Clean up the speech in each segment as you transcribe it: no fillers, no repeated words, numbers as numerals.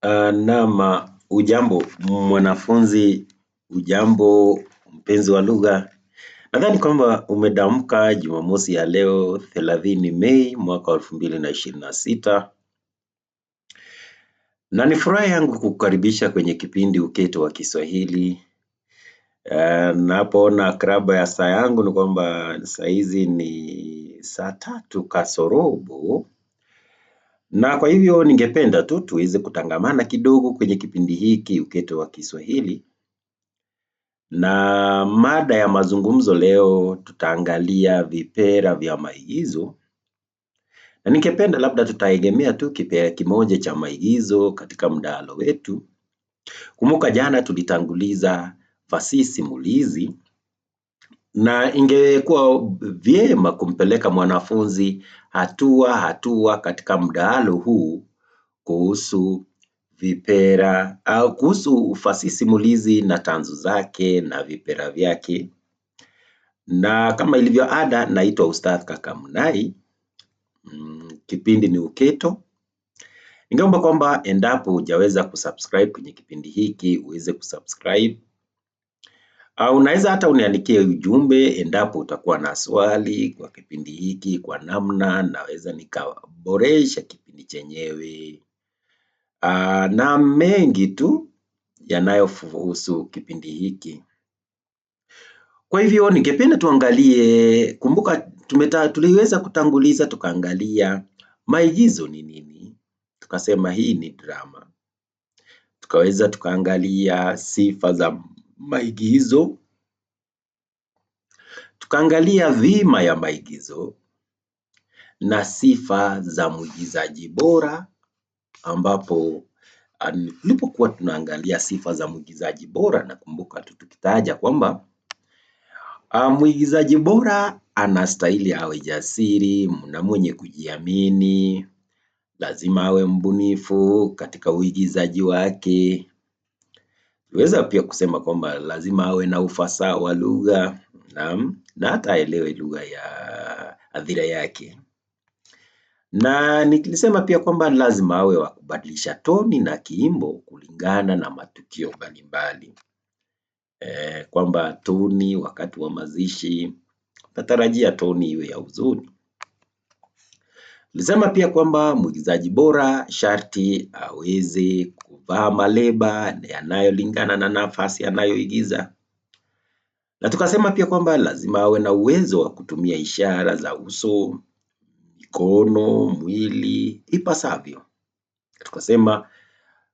Naam, ujambo mwanafunzi, ujambo mpenzi wa lugha. Nadhani kwamba umedamka Jumamosi ya leo 30 Mei mwaka 2026, na ni furaha yangu kukukaribisha kwenye kipindi Uketo wa Kiswahili. Napoona kraba ya saa yangu ni kwamba saa hizi ni saa 3 kasorobo, na kwa hivyo ningependa tu tuweze kutangamana kidogo kwenye kipindi hiki Uketo wa Kiswahili. Na mada ya mazungumzo leo tutaangalia vipera vya maigizo, na ningependa labda tutaegemea tu kipera kimoja cha maigizo katika mdahalo wetu. Kumbuka jana tulitanguliza fasihi simulizi, na ingekuwa vyema kumpeleka mwanafunzi hatua katika mdahalo huu kuhusu vipera au kuhusu fasihi simulizi na tanzu zake na vipera vyake. Na kama ilivyo ada, naitwa Ustadh Kakamnai. Kipindi ni Uketo. Ningeomba kwamba endapo hujaweza kusubscribe kwenye kipindi hiki uweze kusubscribe. Unaweza hata uniandikie ujumbe endapo utakuwa na swali kwa kipindi hiki, kwa namna naweza nikaboresha kipindi chenyewe, na mengi tu yanayohusu kipindi hiki. Kwa hivyo ningependa tuangalie, kumbuka tuliweza kutanguliza tukaangalia maigizo ni nini. Tukasema hii ni drama. Tukaweza tukaangalia sifa za maigizo. Tukaangalia dhima ya maigizo na sifa za mwigizaji bora, ambapo tulipokuwa tunaangalia sifa za mwigizaji bora, nakumbuka tukitaja kwamba mwigizaji bora anastahili awe jasiri na mwenye kujiamini, lazima awe mbunifu katika uigizaji wake. Tuweza pia kusema kwamba lazima awe na ufasaha wa lugha, na hata aelewe lugha ya hadhira yake. Na nilisema pia kwamba lazima awe wa kubadilisha toni na kiimbo kulingana na matukio mbalimbali. Kwamba toni wakati wa mazishi, natarajia toni iwe ya huzuni. Nilisema pia kwamba mwigizaji bora sharti aweze kuvaa maleba yanayolingana na nafasi anayoigiza. Na tukasema pia kwamba lazima awe na uwezo wa kutumia ishara za uso, mikono, mwili ipasavyo. Tukasema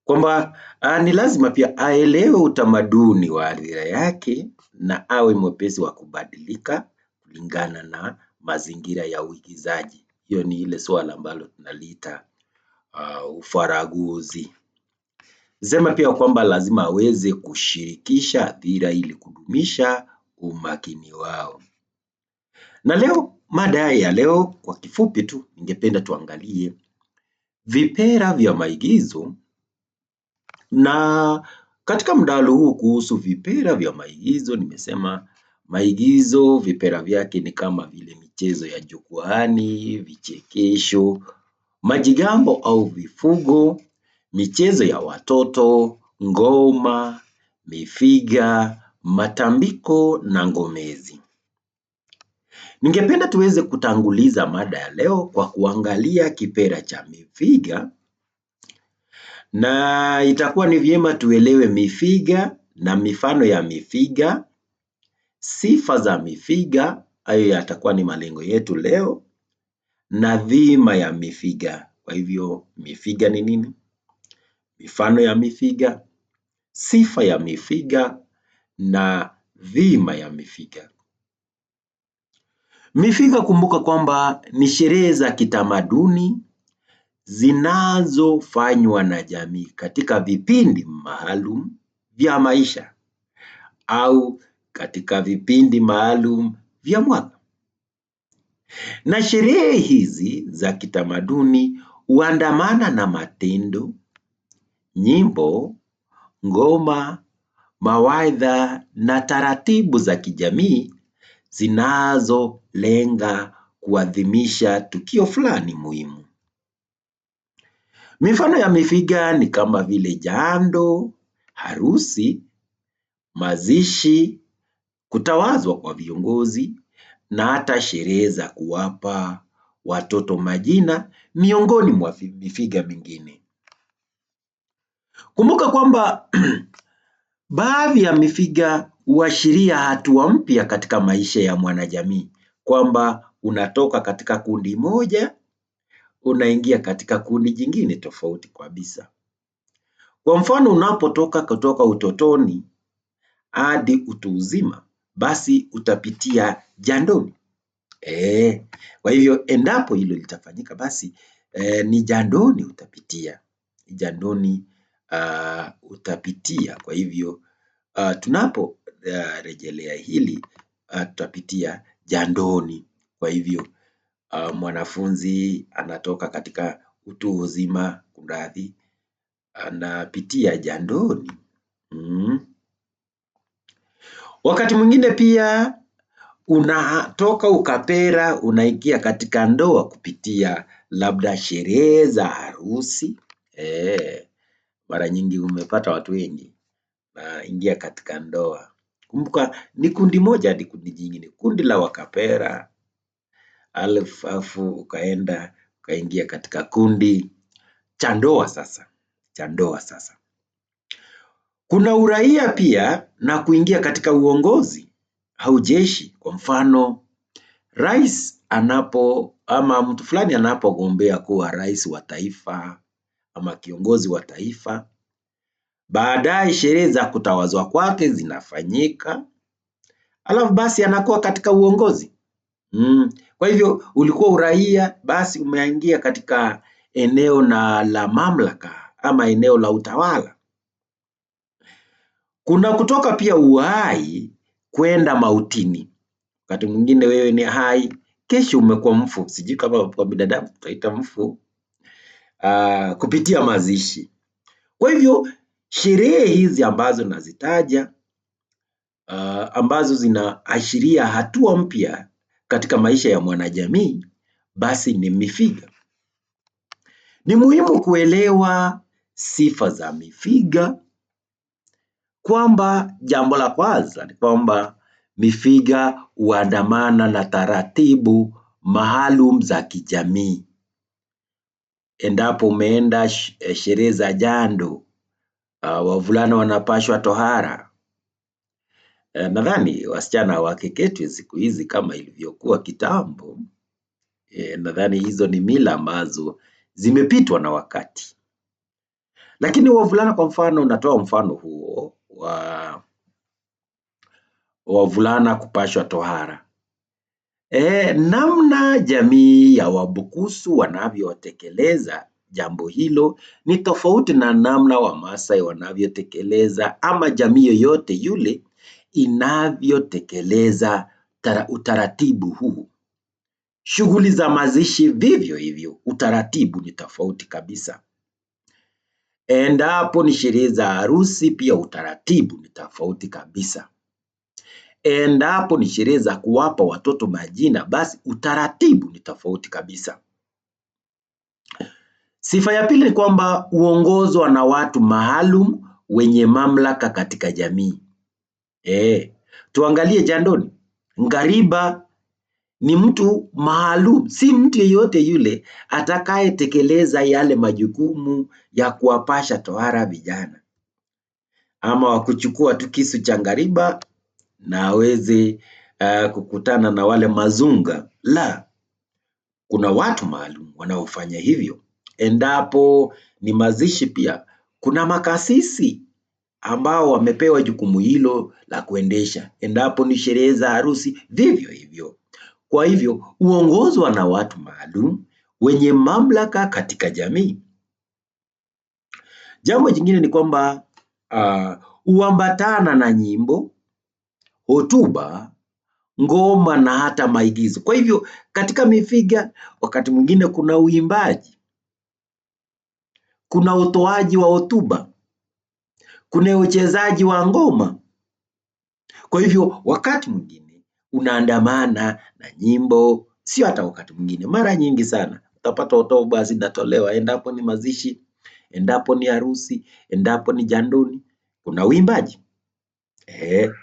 kwamba ni lazima pia aelewe utamaduni wa hadhira yake na awe mwepesi wa kubadilika kulingana na mazingira ya uigizaji. Hiyo ni ile swala ambalo tunaliita ufaraguzi. Sema pia kwamba lazima aweze kushirikisha hadhira ili kudumisha umakini wao. Na leo, mada ya leo kwa kifupi tu ningependa tuangalie vipera vya maigizo. Na katika mdahalo huu kuhusu vipera vya maigizo, nimesema maigizo vipera vyake ni kama vile michezo ya jukwaani, vichekesho, majigambo au vifugo, michezo ya watoto, ngoma, mifiga, matambiko na ngomezi. Ningependa tuweze kutanguliza mada ya leo kwa kuangalia kipera cha mifiga, na itakuwa ni vyema tuelewe mifiga na mifano ya mifiga, sifa za mifiga, hayo yatakuwa ni malengo yetu leo, na dhima ya mifiga. Kwa hivyo mifiga ni nini? Mifano ya mifiga, sifa ya mifiga na dhima ya mifiga. Mifiga, kumbuka kwamba ni sherehe za kitamaduni zinazofanywa na jamii katika vipindi maalum vya maisha au katika vipindi maalum vya mwaka. Na sherehe hizi za kitamaduni huandamana na matendo, nyimbo, ngoma, mawaidha na taratibu za kijamii zinazolenga kuadhimisha tukio fulani muhimu. Mifano ya mifiga ni kama vile jando, harusi, mazishi, kutawazwa kwa viongozi na hata sherehe za kuwapa watoto majina miongoni mwa mifiga mingine. Kumbuka kwamba baadhi ya mifiga huashiria hatua mpya katika maisha ya mwanajamii, kwamba unatoka katika kundi moja unaingia katika kundi jingine tofauti kabisa. Kwa mfano, unapotoka kutoka utotoni hadi utu uzima, basi utapitia jandoni. Kwa hivyo endapo hilo litafanyika, basi ni jandoni utapitia, jandoni utapitia. Kwa hivyo tunapo rejelea hili tutapitia jandoni. Kwa hivyo mwanafunzi anatoka katika utu uzima, kunradhi, anapitia jandoni. Wakati mwingine pia unatoka ukapera unaingia katika ndoa kupitia labda sherehe za harusi. Mara nyingi umepata watu wengi naingia katika ndoa. Kumbuka ni kundi moja hadi kundi jingine, kundi la wakapera, alafu ukaenda ukaingia katika kundi cha ndoa sasa, cha ndoa sasa. Kuna uraia pia na kuingia katika uongozi au jeshi. Kwa mfano, rais ama mtu fulani anapogombea kuwa rais wa taifa ama kiongozi wa taifa, baadaye sherehe za kutawazwa kwake zinafanyika, alafu basi anakuwa katika uongozi. Kwa hivyo ulikuwa uraia, basi umeingia katika eneo la mamlaka ama eneo la utawala. Kuna kutoka pia uhai kwenda mautini. Wakati mwingine wewe ni hai, kesho umekuwa mfu. Sijui kama kwa binadamu tutaita mfu, kupitia mazishi. Kwa hivyo sherehe hizi ambazo nazitaja, ambazo zinaashiria hatua mpya katika maisha ya mwanajamii, basi ni mifiga. Ni muhimu kuelewa sifa za mifiga, kwamba jambo la kwanza ni kwamba mifiga huandamana na taratibu maalum za kijamii. Endapo umeenda sherehe za jando, wavulana wanapashwa tohara. Nadhani wasichana hawakeketwi siku hizi kama ilivyokuwa kitambo. Nadhani hizo ni mila ambazo zimepitwa na wakati. Lakini wavulana, kwa mfano, natoa mfano huo wa wavulana kupashwa tohara. Namna jamii ya Wabukusu wanavyotekeleza jambo hilo ni tofauti na namna Wamaasai wanavyotekeleza ama jamii yoyote yule inavyotekeleza utaratibu huu. Shughuli za mazishi vivyo hivyo, utaratibu ni tofauti kabisa. Endapo ni sherehe za harusi, pia utaratibu ni tofauti kabisa. Endapo ni sherehe za kuwapa watoto majina, basi utaratibu ni tofauti kabisa. Sifa ya pili ni kwamba huongozwa na watu maalum wenye mamlaka katika jamii. Tuangalie jandoni. Ngariba ni mtu maalum, si mtu yeyote yule atakayetekeleza yale majukumu ya kuwapasha tohara vijana, ama wa kuchukua tu kisu cha ngariba na aweze kukutana na wale mazunga. La, kuna watu maalum wanaofanya hivyo. Endapo ni mazishi, pia kuna makasisi ambao wamepewa jukumu hilo la kuendesha. Endapo ni sherehe za harusi, vivyo hivyo. Kwa hivyo huongozwa na watu maalum wenye mamlaka katika jamii. Jambo jingine ni kwamba huambatana na nyimbo, hotuba, ngoma na hata maigizo. Kwa hivyo katika mifiga wakati mwingine kuna uimbaji, kuna utoaji wa hotuba, kuna uchezaji wa ngoma. Kwa hivyo wakati mwingine unaandamana na nyimbo, sio hata wakati mwingine, mara nyingi sana utapata hotuba zinatolewa, endapo ni mazishi, endapo ni harusi, endapo ni jandoni, kuna uimbaji,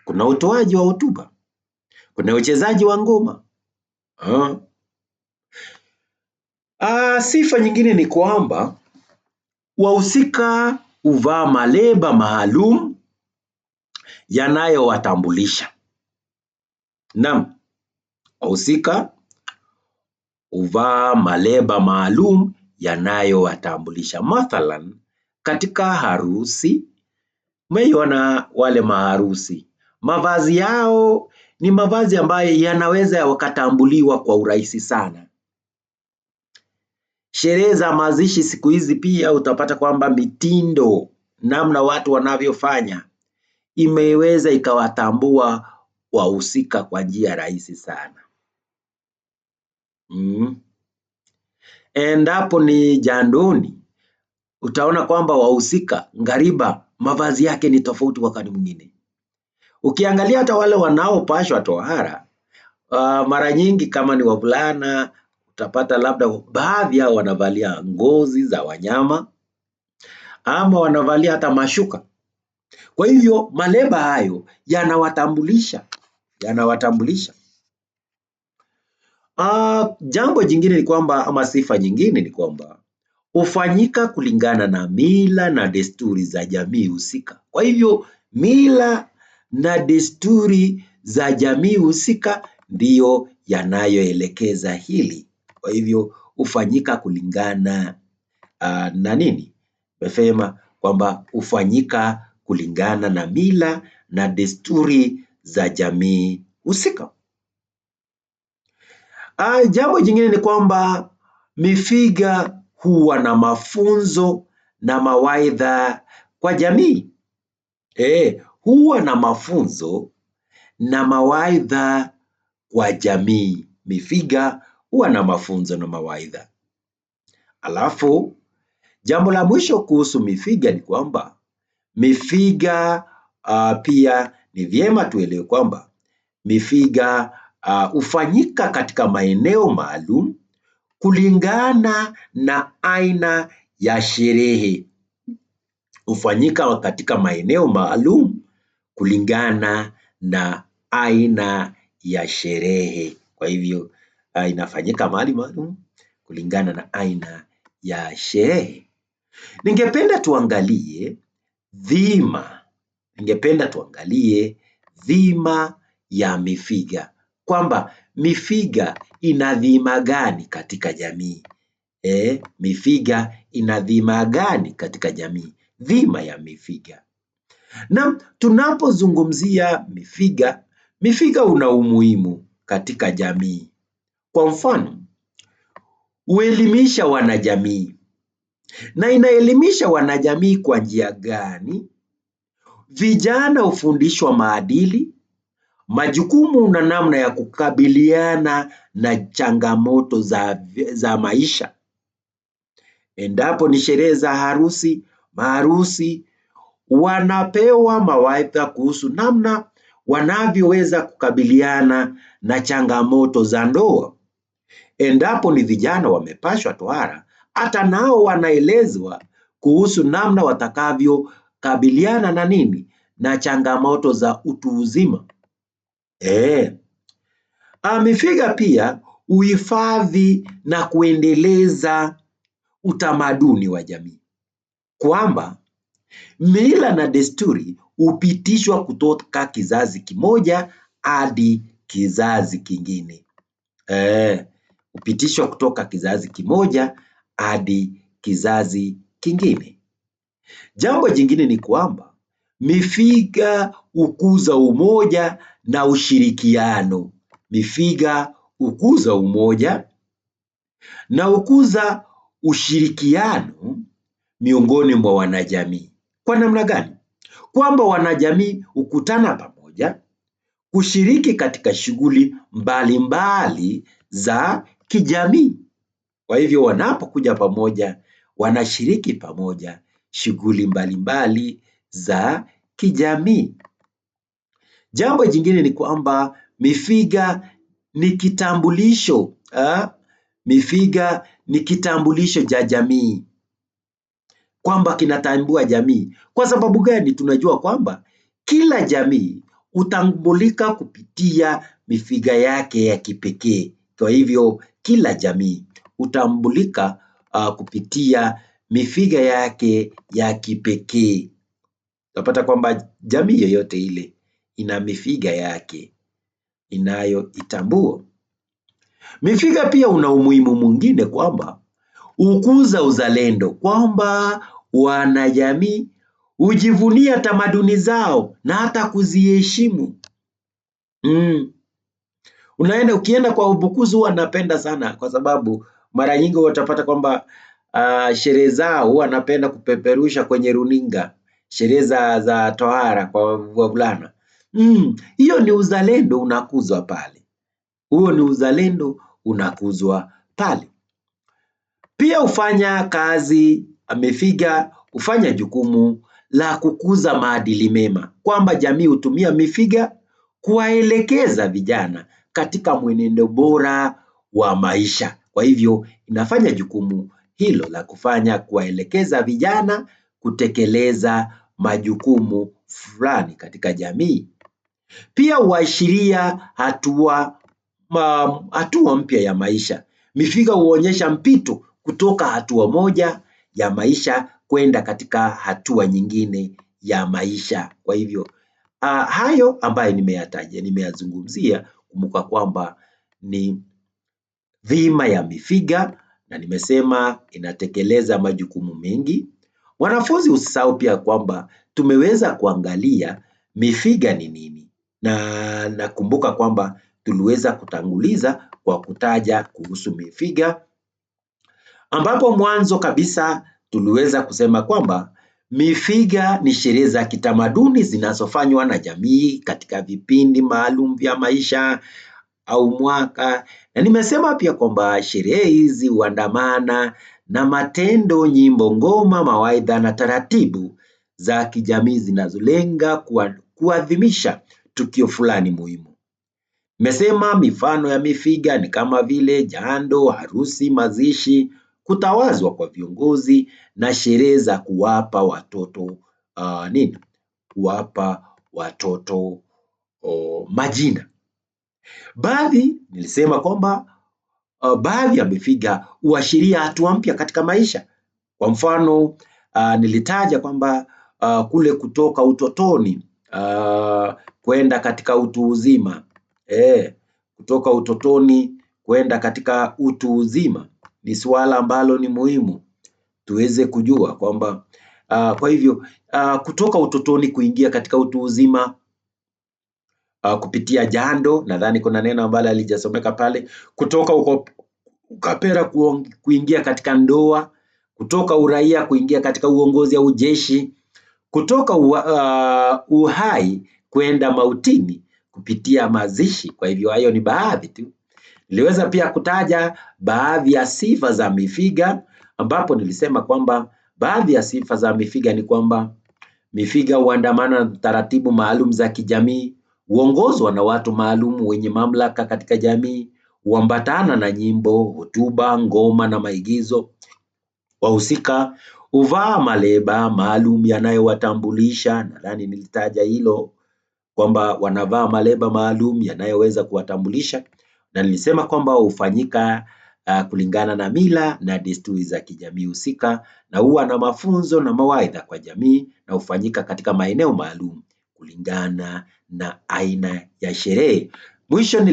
kuna utoaji wa hotuba, kuna uchezaji wa ngoma. Sifa nyingine ni kwamba wahusika huvaa maleba maalum yanayowatambulisha. Naam, wahusika huvaa maleba maalum yanayowatambulisha. Mathalan, katika harusi, umeiona wale maharusi, mavazi yao ni mavazi ambayo yanaweza yakatambuliwa kwa urahisi sana. Sherehe za mazishi siku hizi pia utapata kwamba mitindo, namna watu wanavyofanya, imeweza ikawatambua wahusika kwa njia rahisi sana. Endapo ni jandoni, utaona kwamba wahusika ngariba mavazi yake ni tofauti wakati mwingine. Ukiangalia hata wale wanaopashwa tohara, mara nyingi kama ni wavulana, utapata labda baadhi yao wanavalia ngozi za wanyama ama wanavalia hata mashuka. Kwa hivyo maleba hayo yanawatambulisha. Jambo jingine ni kwamba, ama sifa nyingine ni kwamba, hufanyika kulingana na mila na desturi za jamii husika. Kwa hivyo mila na desturi za jamii husika ndiyo yanayoelekeza hili. Kwa hivyo hufanyika kulingana na nini? Nimesema kwamba hufanyika kulingana na mila na desturi za jamii husika. Jambo jingine ni kwamba mifiga huwa na mafunzo na mawaidha kwa jamii. Huwa na mafunzo na mawaidha kwa jamii. Mifiga huwa na mafunzo na mawaidha. Alafu, jambo la mwisho kuhusu mifiga ni kwamba mifiga pia ni vyema tuelewe kwamba mifiga hufanyika katika maeneo maalum kulingana na aina ya sherehe. Hufanyika katika maeneo maalum kulingana na aina ya sherehe. Kwa hivyo inafanyika mahali maalum kulingana na aina ya sherehe. Ningependa tuangalie dhima ya mifiga, kwamba mifiga ina dhima gani katika jamii. Mifiga ina dhima gani katika jamii? Dhima ya mifiga. Na tunapozungumzia mifiga una umuhimu katika jamii. Kwa mfano, huelimisha wanajamii. Na inaelimisha wanajamii kwa njia gani? Vijana hufundishwa maadili, majukumu na namna ya kukabiliana na changamoto za maisha. Endapo ni sherehe za harusi, maharusi wanapewa mawaidha kuhusu namna wanavyoweza kukabiliana na changamoto za ndoa. Endapo ni vijana wamepashwa tohara, hata nao wanaelezwa kuhusu namna watakavyokabiliana na nini? Na changamoto za utu uzima. Mifiga pia huhifadhi na kuendeleza utamaduni wa jamii, kwamba mila na desturi hupitishwa kutoka kizazi kimoja hadi kizazi kingine. Hupitishwa kutoka kizazi kimoja hadi kizazi kingine. Jambo jingine ni kwamba mifiga hukuza umoja na ushirikiano. Mifiga hukuza umoja na hukuza ushirikiano miongoni mwa wanajamii. Kwa namna gani? Kwamba wanajamii hukutana pamoja kushiriki katika shughuli mbalimbali za kijamii. Kwa hivyo wanapokuja pamoja, wanashiriki pamoja shughuli mbalimbali za kijamii. Jambo jingine ni kwamba mifiga ni kitambulisho. Mifiga ni kitambulisho cha jamii, kwamba kinatambua jamii. Kwa sababu gani? Tunajua kwamba kila jamii hutambulika kupitia mifiga yake ya kipekee. Kwa hivyo kila jamii hutambulika kupitia mifiga yake ya kipekee. Utapata kwamba jamii yoyote ile ina mifiga yake inayoitambua. Mifiga pia una umuhimu mwingine kwamba hukuza uzalendo, kwamba wanajamii hujivunia tamaduni zao na hata kuziheshimu. Ukienda kwa ubukuzi huwa napenda sana, kwa sababu mara nyingi utapata kwamba sherehe zao huwa napenda kupeperusha kwenye runinga, sherehe za tohara kwa wavulana. Hiyo ni uzalendo unakuzwa pale. Huo ni uzalendo unakuzwa pale. Pia hufanya kazi, mifiga hufanya jukumu la kukuza maadili mema, kwamba jamii hutumia mifiga kuwaelekeza vijana katika mwenendo bora wa maisha. Kwa hivyo inafanya jukumu hilo la kuwaelekeza vijana kutekeleza majukumu fulani katika jamii. Pia huashiria hatua mpya ya maisha. Mifiga huonyesha mpito kutoka hatua moja ya maisha kwenda katika hatua nyingine ya maisha. Kwa hivyo hayo ambayo nimeyazungumzia, kumbuka kwamba ni dhima ya mifiga, na nimesema inatekeleza majukumu mengi. Wanafunzi usisahau pia kwamba tumeweza kuangalia mifiga ni nini, na nakumbuka kwamba tuliweza kutanguliza kwa kutaja kuhusu mifiga, ambapo mwanzo kabisa tuliweza kusema kwamba mifiga ni sherehe za kitamaduni zinazofanywa na jamii katika vipindi maalum vya maisha au mwaka, na nimesema pia kwamba sherehe hizi huandamana na matendo, nyimbo, ngoma, mawaidha na taratibu za kijamii zinazolenga kuadhimisha tukio fulani muhimu. Nimesema mifano ya mifiga ni kama vile jando, harusi, mazishi, kutawazwa kwa viongozi na sherehe za kuwapa watoto kuwapa watoto majina. Nilisema kwamba baadhi ya mifiga huashiria hatua mpya katika maisha. Kwa mfano nilitaja kwamba kule kutoka utotoni kwenda katika utu uzima. Kutoka utotoni kwenda katika utu uzima ni swala ambalo ni muhimu tuweze kujua kwamba kwa hivyo kutoka utotoni kuingia katika utu uzima kupitia jando, nadhani kuna neno ambalo halijasomeka pale. Kutoka ukapera kuingia katika ndoa, kutoka uraia kuingia katika uongozi au jeshi, kutoka uhai kwenda mautini kupitia mazishi. Kwa hivyo hayo ni baadhi tu. Niliweza pia kutaja baadhi ya sifa za mifiga, ambapo nilisema kwamba baadhi ya sifa za mifiga ni kwamba mifiga huandamana na taratibu maalum za kijamii, huongozwa na watu maalum wenye mamlaka katika jamii, huambatana na nyimbo, hotuba, ngoma na maigizo. Wahusika huvaa maleba maalum yanayowatambulisha, nadhani nilitaja hilo kwamba wanavaa maleba maalum yanayoweza kuwatambulisha, na nilisema kwamba hufanyika kulingana na mila na desturi za kijamii husika, na huwa na mafunzo na mawaidha kwa jamii, na hufanyika katika maeneo maalum kulingana na aina ya sherehe. Mwisho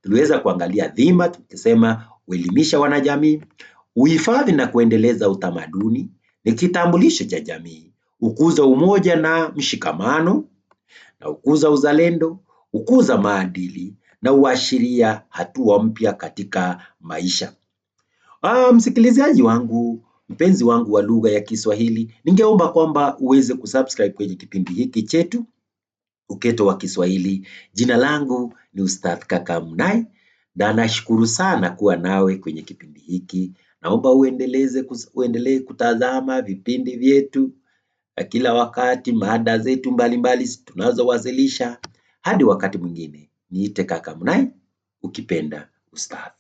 tuliweza kuangalia dhima tukisema huelimisha wanajamii, uhifadhi na kuendeleza utamaduni, ni kitambulisho cha jamii, hukuza umoja na mshikamano, na hukuza uzalendo, hukuza maadili na huashiria hatua mpya katika maisha. Msikilizaji wangu, mpenzi wangu wa lugha ya Kiswahili, ningeomba kwamba uweze kusubscribe kwenye kipindi hiki chetu Uketo wa Kiswahili. Jina langu ni Ustadh Kaka Munai, na nashukuru sana kuwa nawe kwenye kipindi hiki. Naomba uendelee kutazama vipindi vyetu kila wakati, mada zetu mbalimbali tunazowasilisha. Hadi wakati mwingine, niite Kaka Munai, ukipenda Ustadh.